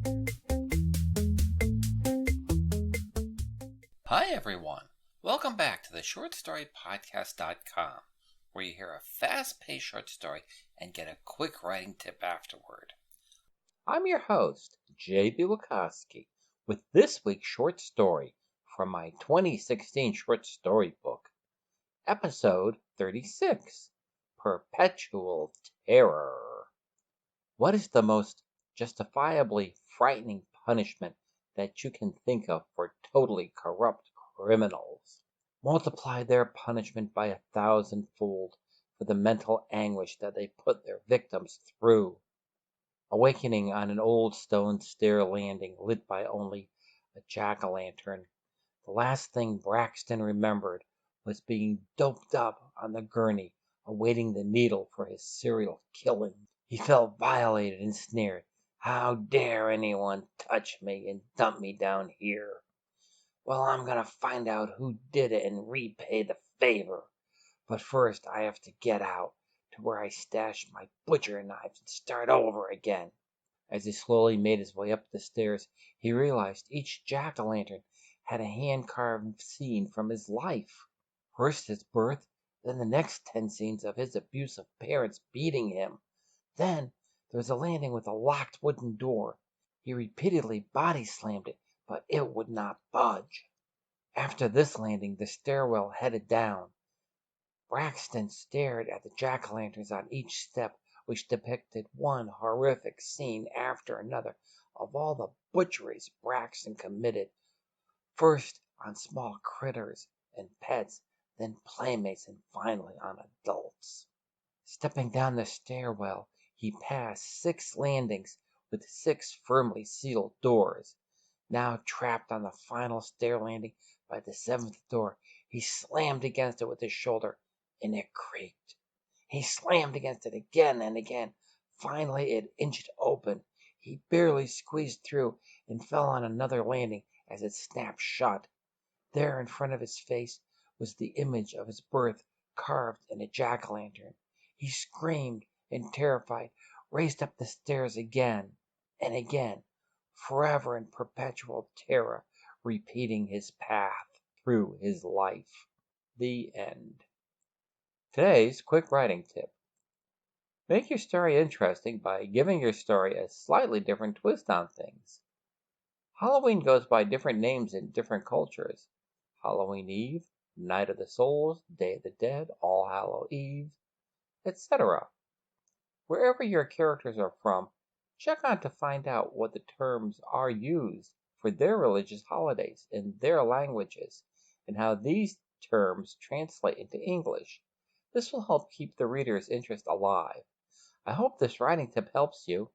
Hi everyone, welcome back to the shortstorypodcast.com, where you hear a fast-paced short story and get a quick writing tip afterward. I'm your host, J.B. Wachowski, with this week's short story from my 2016 short story book, episode 36, Perpetual Terror. What is the most justifiably frightening punishment that you can think of for totally corrupt criminals? Multiply their punishment by 1,000-fold for the mental anguish that they put their victims through. Awakening on an old stone stair landing lit by only a jack-o'-lantern, the last thing Braxton remembered was being doped up on the gurney, awaiting the needle for his serial killing. He felt violated and sneered. How dare anyone touch me and dump me down here? Well, I'm gonna find out who did it and repay the favor. But first I have to get out to where I stashed my butcher knives and start over again. As he slowly made his way up the stairs, he realized each jack-o'-lantern had a hand-carved scene from his life. First his birth, then the next 10 scenes of his abusive parents beating him. Then there was a landing with a locked wooden door. He repeatedly body-slammed it, but it would not budge. After this landing, the stairwell headed down. Braxton stared at the jack-o'-lanterns on each step, which depicted one horrific scene after another of all the butcheries Braxton committed, first on small critters and pets, then playmates, and finally on adults. Stepping down the stairwell, he passed 6 landings with 6 firmly sealed doors. Now trapped on the final stair landing by the 7th door, he slammed against it with his shoulder, and it creaked. He slammed against it again and again. Finally it inched open. He barely squeezed through and fell on another landing as it snapped shut. There in front of his face was the image of his birth carved in a jack-o'-lantern. He screamed and, terrified, raced up the stairs again and again, forever in perpetual terror, repeating his path through his life. The end. Today's quick writing tip. Make your story interesting by giving your story a slightly different twist on things. Halloween goes by different names in different cultures. Halloween Eve, Night of the Souls, Day of the Dead, All Hallow Eve, etc. Wherever your characters are from, check on to find out what the terms are used for their religious holidays in their languages and how these terms translate into English. This will help keep the reader's interest alive. I hope this writing tip helps you.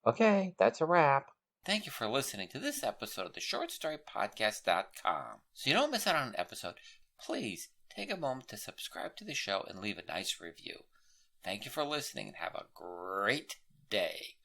Okay, that's a wrap. Thank you for listening to this episode of the shortstorypodcast.com. So you don't miss out on an episode, please take a moment to subscribe to the show and leave a nice review. Thank you for listening and have a great day.